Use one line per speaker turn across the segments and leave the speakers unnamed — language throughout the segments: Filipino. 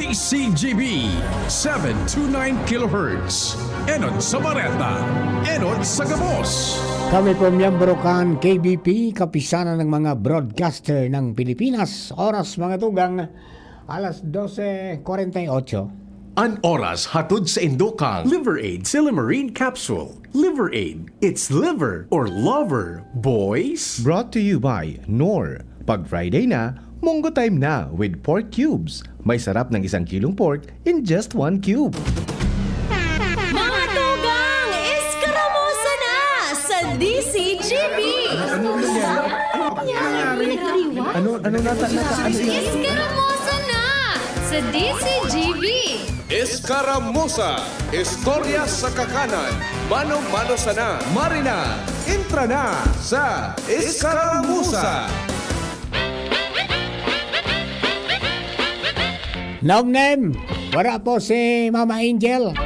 DCGB 729 kHz. Enod sa Bareta, Enod sa Gabos.
Kami po miyembro kan KBP, kapisanan ng mga broadcaster ng Pilipinas. Oras mga tugang, alas 12:48.
An oras hatod sa Indokang Liver Aid Silimarine Capsule. Liver Aid, it's liver or lover, boys.
Brought to you by Knorr. Pag Friday na, Monggo Time na with pork cubes. May sarap ng 1 kilong pork in just 1 cube.
Mga tugang, iskaramusa na sa DCGB!
Ano nata?
Iskaramusa na sa DCGB!
Escaramuza, istorya sa kakanan, mano-mano sana, Marina, intra na sa Escaramuza.
Name, wala po si Mama Angel.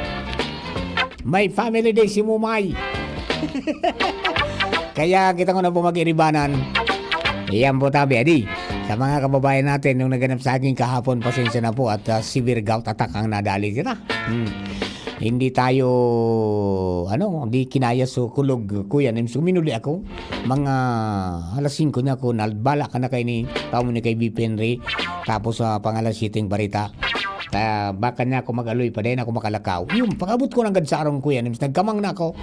May family day si Mumay. Kaya kita ko na po mag-iribanan. Iyan po tabi, adi. Sa mga kababayan natin nung naganap sa akin kahapon, pasensya na po at severe gout attack ang nadali kita. Hindi tayo, hindi kinaya so kulog kuya. Minuli ako. Mga alas 5 na ako, nalbala ka na kayo ni tao ni kay BP Henry. Tapos sa pangalas siting barita. Kaya baka na ako mag-aloy pa din ako makalakaw. Yung pag-abot ko ng gadsarong kuya, nagkamang na ako.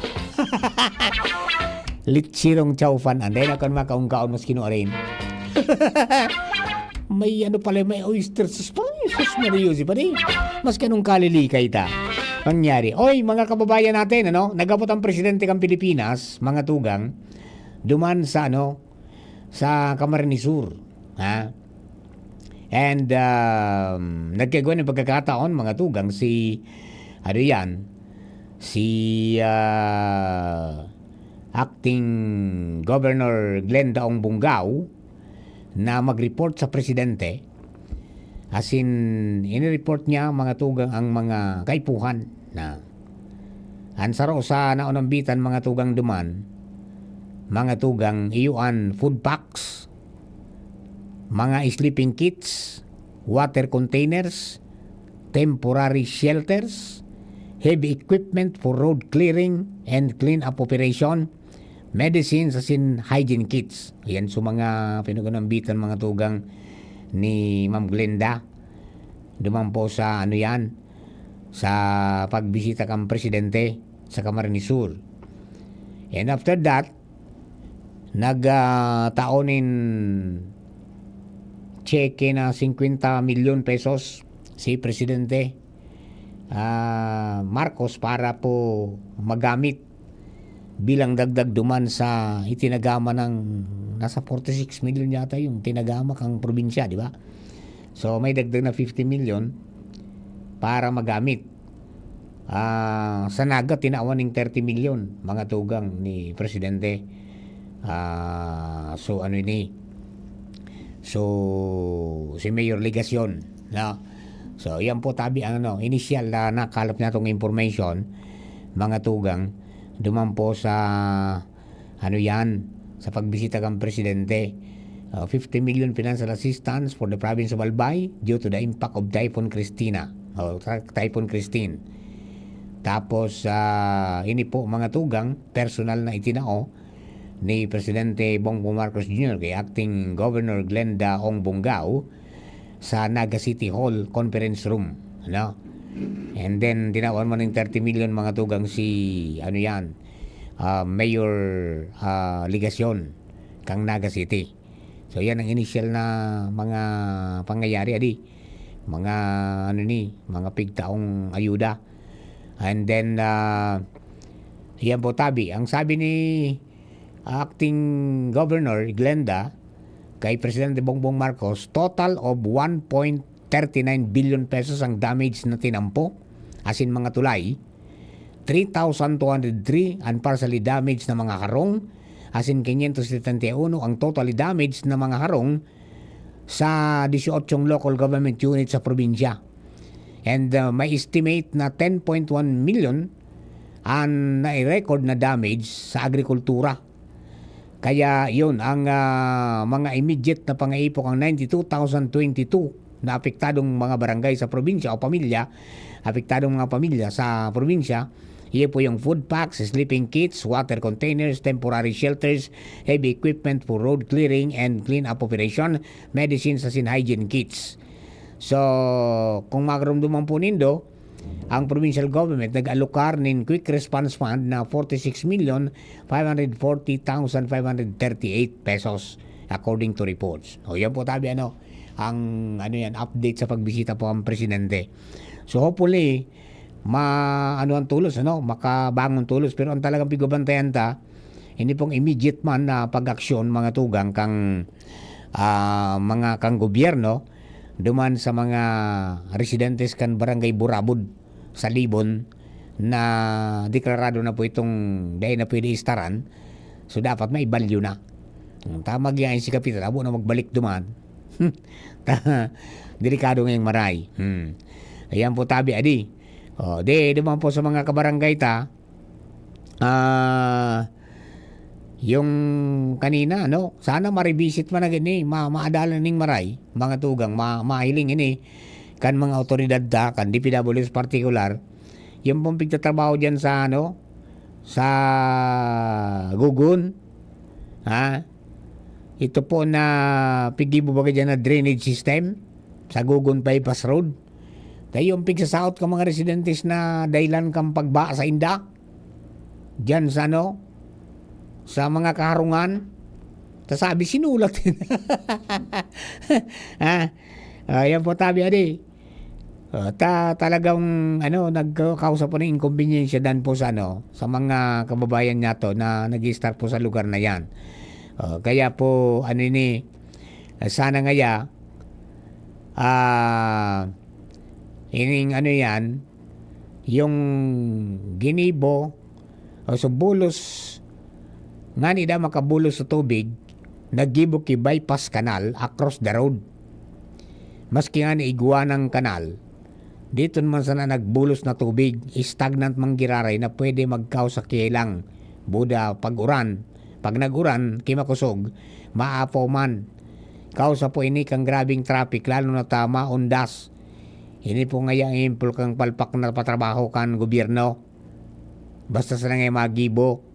Litsirong chowfan. Anday na ako makaungkaon mas kinuarin. May may oyster sauce pa. Sus Mariosi pa rin. Mas kanong kalilikay ta. Pangyari. Oy, mga kababayan natin, nagabot ang presidente ng Pilipinas, mga tugang, duman sa, sa Camarines Sur. Ha? And, nagkagawa ng pagkakataon, mga tugang, si acting Governor Glenn Daong Bungao, na mag-report sa presidente. As in, in-report niya mga tugang ang mga kaipuhan na ansaro sa naunambitan mga tugang duman, mga tugang iyuan food packs, mga sleeping kits, water containers, temporary shelters, heavy equipment for road clearing and clean-up operation, medicines as in hygiene kits. Yan so mga pinagunambitan mga tugang ni Ma'am Glenda. Duman po sa sa pagbisita kang presidente sa Camarines Sur. And after that, nagtaonin cheque na 50 milyon pesos si Presidente Marcos para po magamit bilang dagdag duman sa itinagama ng nasa 46 million yata yung tinagama kang probinsya, di ba? So may dagdag na 50 million para magamit. Sa Naga tinawan ng 30 million mga tugang ni Presidente. So si Mayor Legacion, no? So yan po tabi ang initial na nakalap natong information mga tugang duman po sa sa pagbisita kang presidente. 50 million financial assistance for the province of Albay due to the impact of Typhoon Christine. Tapos ini po mga tugang personal na itinao ni Presidente Bongbong Marcos Jr. kay Acting Governor Glenda Ong Bungao sa Naga City Hall Conference Room. And then, tinawan mo ng 30 million mga tugang si, Mayor Legacion kang Naga City. So, yan ang initial na mga pangyayari, mga, mga pigtaong ayuda. And then, yan po tabi. Ang sabi ni Acting Governor Glenda kay Presidente Bongbong Marcos, total of 1.39 billion pesos ang damage na tinampo, as in mga tulay, 3,203 ang partially damaged na mga harong, as in 571 ang totally damaged na mga harong sa 18 local government units sa probinsya. And may estimate na 10.1 million ang nai-record na damage sa agrikultura. Kaya yun, ang mga immediate na pangaipok ang 92,022 na apektadong mga barangay sa probinsya o pamilya, apektadong mga pamilya sa probinsya. Iyan po yung food packs, sleeping kits, water containers, temporary shelters, heavy equipment for road clearing and clean-up operation, medicines as in hygiene kits. So, kung makarumduman po nindo, ang provincial government nag-alokar ng Quick Response Fund na 46,540,538 pesos according to reports. O yan po tabi ang update sa pagbisita po ang presidente. So hopefully ang tulos, makabangon tulos, pero ang talagang pigubantayan hindi pong immediate man na pag-aksyon mga tugang kang mga kang gobyerno duman sa mga residentes kan barangay Burabud sa Libon na deklarado na po itong dahil na pwede istaran, so dapat may value na. Tamag yan si Kapitan, abo na magbalik duman. Delikado ngayong maray. Ayan po tabi, adi. Duman po sa mga kabarangay yung kanina, sana ma-revisit man na gini, maadalan ning maray, mga tugang, mahiling ini, kan mga otoridad kan DPWS particular, yung pong pigtatrabaho dyan sa, sa Gugun, ito po na pigibo ba dyan na drainage system, sa Gugun Bypass Road, tayo yung pigsasaot ka mga residentes na dahilan kang pagba sa inda, dyan sa sa mga kaharungan, sabi sinulat. Yan po tabi adi. Talagang nagkausap po ng inconvenience dan po sa sa mga kababayan niya na nag-start po sa lugar na yan. Kaya po sana ngaya yan yung ginibo o so bulos nga nida makabulos sa tubig, naggibok ki bypass canal across the road. Maski nga naigwa ng kanal, dito man sana nagbulos na tubig, stagnant mang giraray na pwede magkaw sa kielang. Buda pag-uran, pag nag-uran, kimakusog, maapaw man. Kausa po ini kang grabing traffic, lalo na tama, undas. Ini po nga yung impul kang palpak na patrabaho kan gobyerno. Basta sa nga magibo.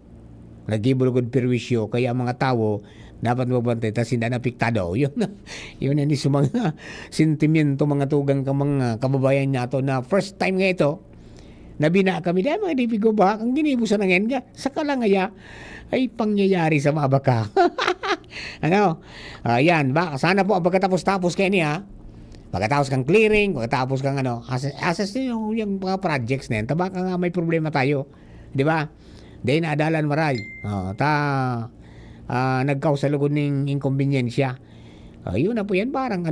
Nagibulugod perwisyo, kaya mga tao dapat magbantay tas hindi napiktado. Yun ni sa mga sentimiento mga tugang ka mga kababayan nato na first time nga ito nabina kami dahil mga dibigo ba ang ginibusan ng nga saka lang ngaya ay pangyayari sa mga baka. Yan ba sana po pagkatapos kayo niya pagkatapos kang clearing, pagkatapos kang assess yung mga projects na yan, tabaka nga may problema tayo, di ba? Dahil naadalan maray. Nagkausalugod ng inconveniensya. Yun na po yan. Parang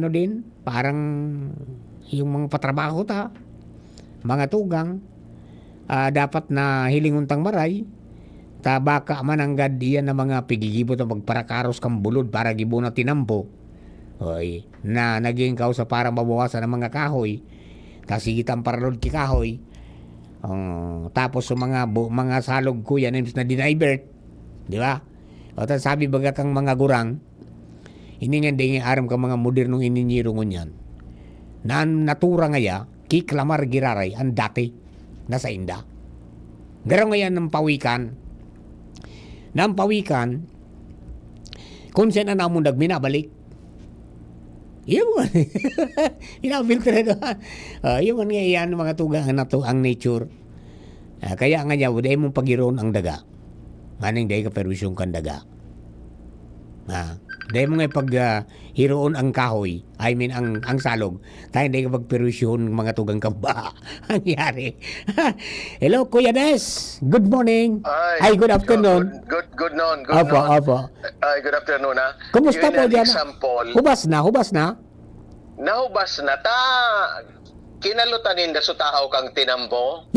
parang yung mga patrabaho mga tugang, dapat na hilinguntang maray, baka man anggad diyan na mga pigigibot o magparakaros kang bulod para gibo na tinampo. Na naging kausa para mabawasan ng mga kahoy. Kasigitan para lod ki kahoy. Tapos sa mga salog ko yan na dinivert, di ba? O sabi baga kang mga gurang, iningan din aram ka mga modernong ininyiro ngunyan na natura ngaya kiklamar giraray ang dati nasa inda garaw ngayon ng pawikan kung siya na namong nagminabalik yun mo inafilter yun nga yan mga tugang ang nature. Kaya nga niya dahil mong pagiroon ang daga nganing dahil ka perwisyong kang daga dahil mo nga pag hiroon ang kahoy ang salog dahil dahil ka pagperwisyon mga tugang kamba ang yari. Hello Kuya Des, good morning. Ay good afternoon.
Good noon.
Opo.
Good afternoon
Kumusta po dyan? Hubas na?
Nahubas na kinalutanin na sutahaw kang tinambo.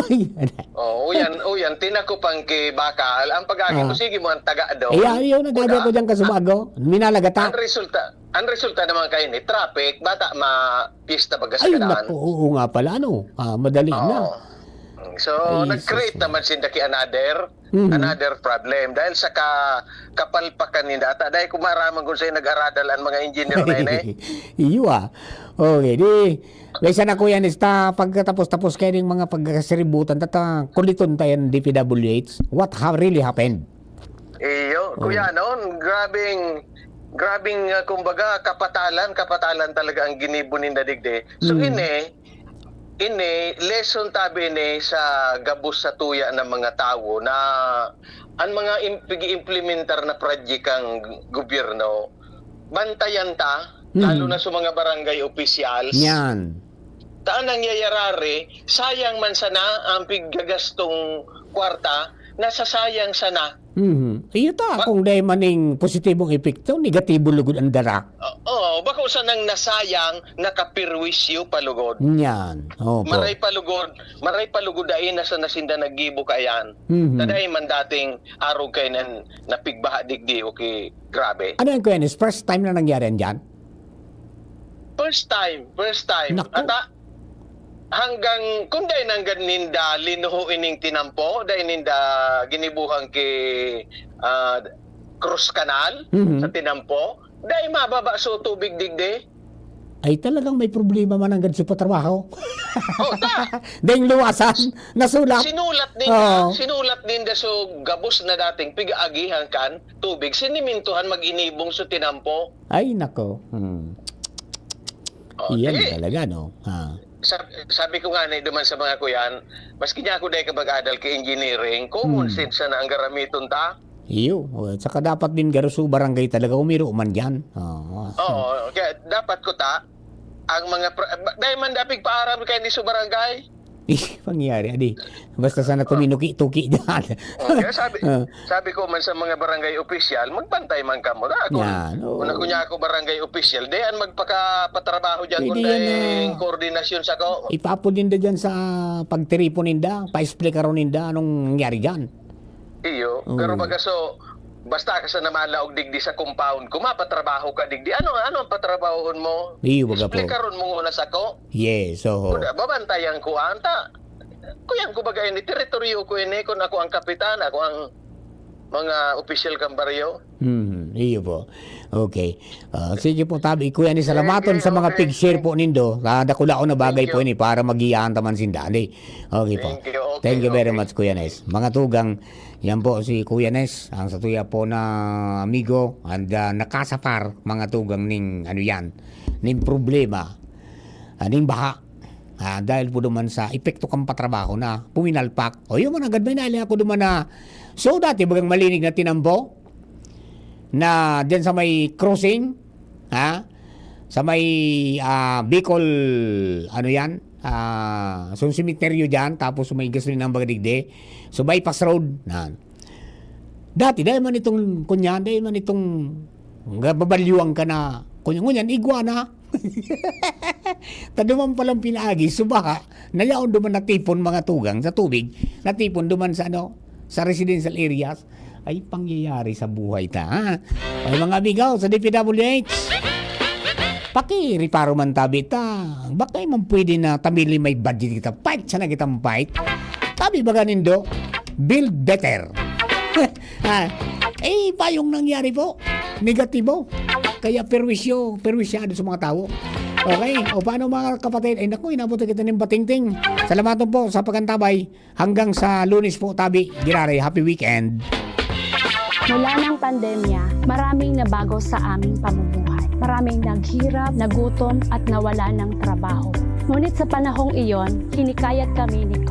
Uyan tinako pang ki bakal ang pagagi mo sige mo ang taga daw.
Ayaw nagada ko diyan kasubago. Minalagata.
Ang resulta naman kay ni traffic bata ma pista bagas
ay
kadaan.
Naku, oo nga pala madali na.
So,
Ay,
nag-create
sus.
naman sinda ki another problem. Dahil sa kapalpakan ninda. At dahil kumaraman kung sa'yo nag-aradal ang mga engineer na yun
Iyo Okay, di. Laysa na kuya nista pagkatapos-tapos kayo ng mga pagkasiributan tata kuliton tayo DPWH. What really happened?
Iyo, kuya noon, grabing kumbaga kapatalan talaga ang ginibo ninda digde. So ini lesson tabi ni sa gabos sa tuya ng mga tao na ang mga pigi-implementar na project ang gobyerno bantayan ta lalo na sa mga barangay officials.
Yan.
Taan nangyayari, sayang man sana ang piggagastong kwarta, nasasayang sana.
Iyo ta kung dahil maning positibong epekto, negatibo lugod ang dara.
Oo, baka usan nang nasayang nakapirwisyo palugod.
Yan. Opo.
Maray palugod dahil nasa nasinda naggibo kayan. Taday man dating araw kay nan napigbaha digdi okay, grabe.
Ano yan kuya Nis? First time na nangyari yan dyan?
First time.
Naku.
Ata hanggang kung dahil nanggan ninda linuho ining tinampo dahil ninda ginibuhang ki Cross Canal sa tinampo dahil mababa so tubig digde.
Ay talagang may problema man ang sa patrabaho.
Oh, ta.
Dahil luwasan, nasulap.
Sinulat ninda so gabos na dating pig-agihan kan tubig sinimintuhan mag-inibong so tinampo.
Ay nako. Iyan talaga no.
Sabi ko nga na duman sa mga kuyan, maski niya ako dahil kabag-adal ka engineering, common sense na ang garamiton ta.
Iyo. Saka dapat din garuso barangay talaga umiro man dyan.
Oo, kaya dapat ko ta, ang mga, dahil man dapig paaram kayo ni sa barangay.
Pangyari, adi. Basta sana tuminuki-tuki dyan.
Okay, sabi ko man sa mga barangay official, magbantay man ka mo. Kung kunya ako barangay official, dayan magpakapatrabaho dyan kung dahil koordinasyon sa ko.
Ipapo din da dyan sa pagtiripo ninda, pa-explain ka ron ninda anong nangyari dyan.
Iyo, pero baga so, basta ka sa namalaog digdi sa compound, kumapatrabaho ka digdi. Ano ang patrabahon mo?
Iyo, baga po.
Explain ka ron mo una sa ko.
Yes, so.
Babantayan ko anta. Kuyan ko bagay ni teritoryo ko ini kung ako ang kapitan, ako ang mga official kang baryo.
Iyo po. Okay. Sige po tabi, kuya ni salamaton sa mga pig-share po nindo. Dakula ko na bagay po ini para mag-iyaan taman sindali. Okay po. Thank you very much Kuya Nes. Mga tugang, yan po si Kuya Nes, ang satuya po na amigo and nakasapar mga tugang ning ano yan, ning problema, ning baha. Dahil po duman sa epekto kang patrabaho na puminalpak. O yun man agad may nali ako duman na so dati bagang malinig na tinambo na dyan sa may crossing, sa may Bicol, ano yan, so cemetery dyan, tapos may gasolina ng Bagadigde, so bypass road, dati, dahil man itong, kunyan, dahil man itong, babalyuang ka na, kunyan, iguana, taduman palang pinaagi, subaha, nayaon duman natipon mga tugang sa tubig, natipon duman sa sa residential areas, ay pangyayari sa buhay ta. Ay mga bigaw sa DPWH, pakiriparo man tabi ta. Bakay man pwede na tamili may budget kita. Fight sana kitang fight. Tabi baga nindo, build better. Payong nangyari po, negatibo. Kaya perwisyado sa mga tao. Okay, o paano mga kapatid? Ay naku, inabot kita ng batingting. Salamat po sa pagkantabay. Hanggang sa Lunes po, tabi. Girare, happy weekend.
Mula ng pandemya, maraming nabago sa aming pamumuhay. Maraming naghirap, nagutom at nawala ng trabaho. Ngunit sa panahong iyon, hinikayat kami ni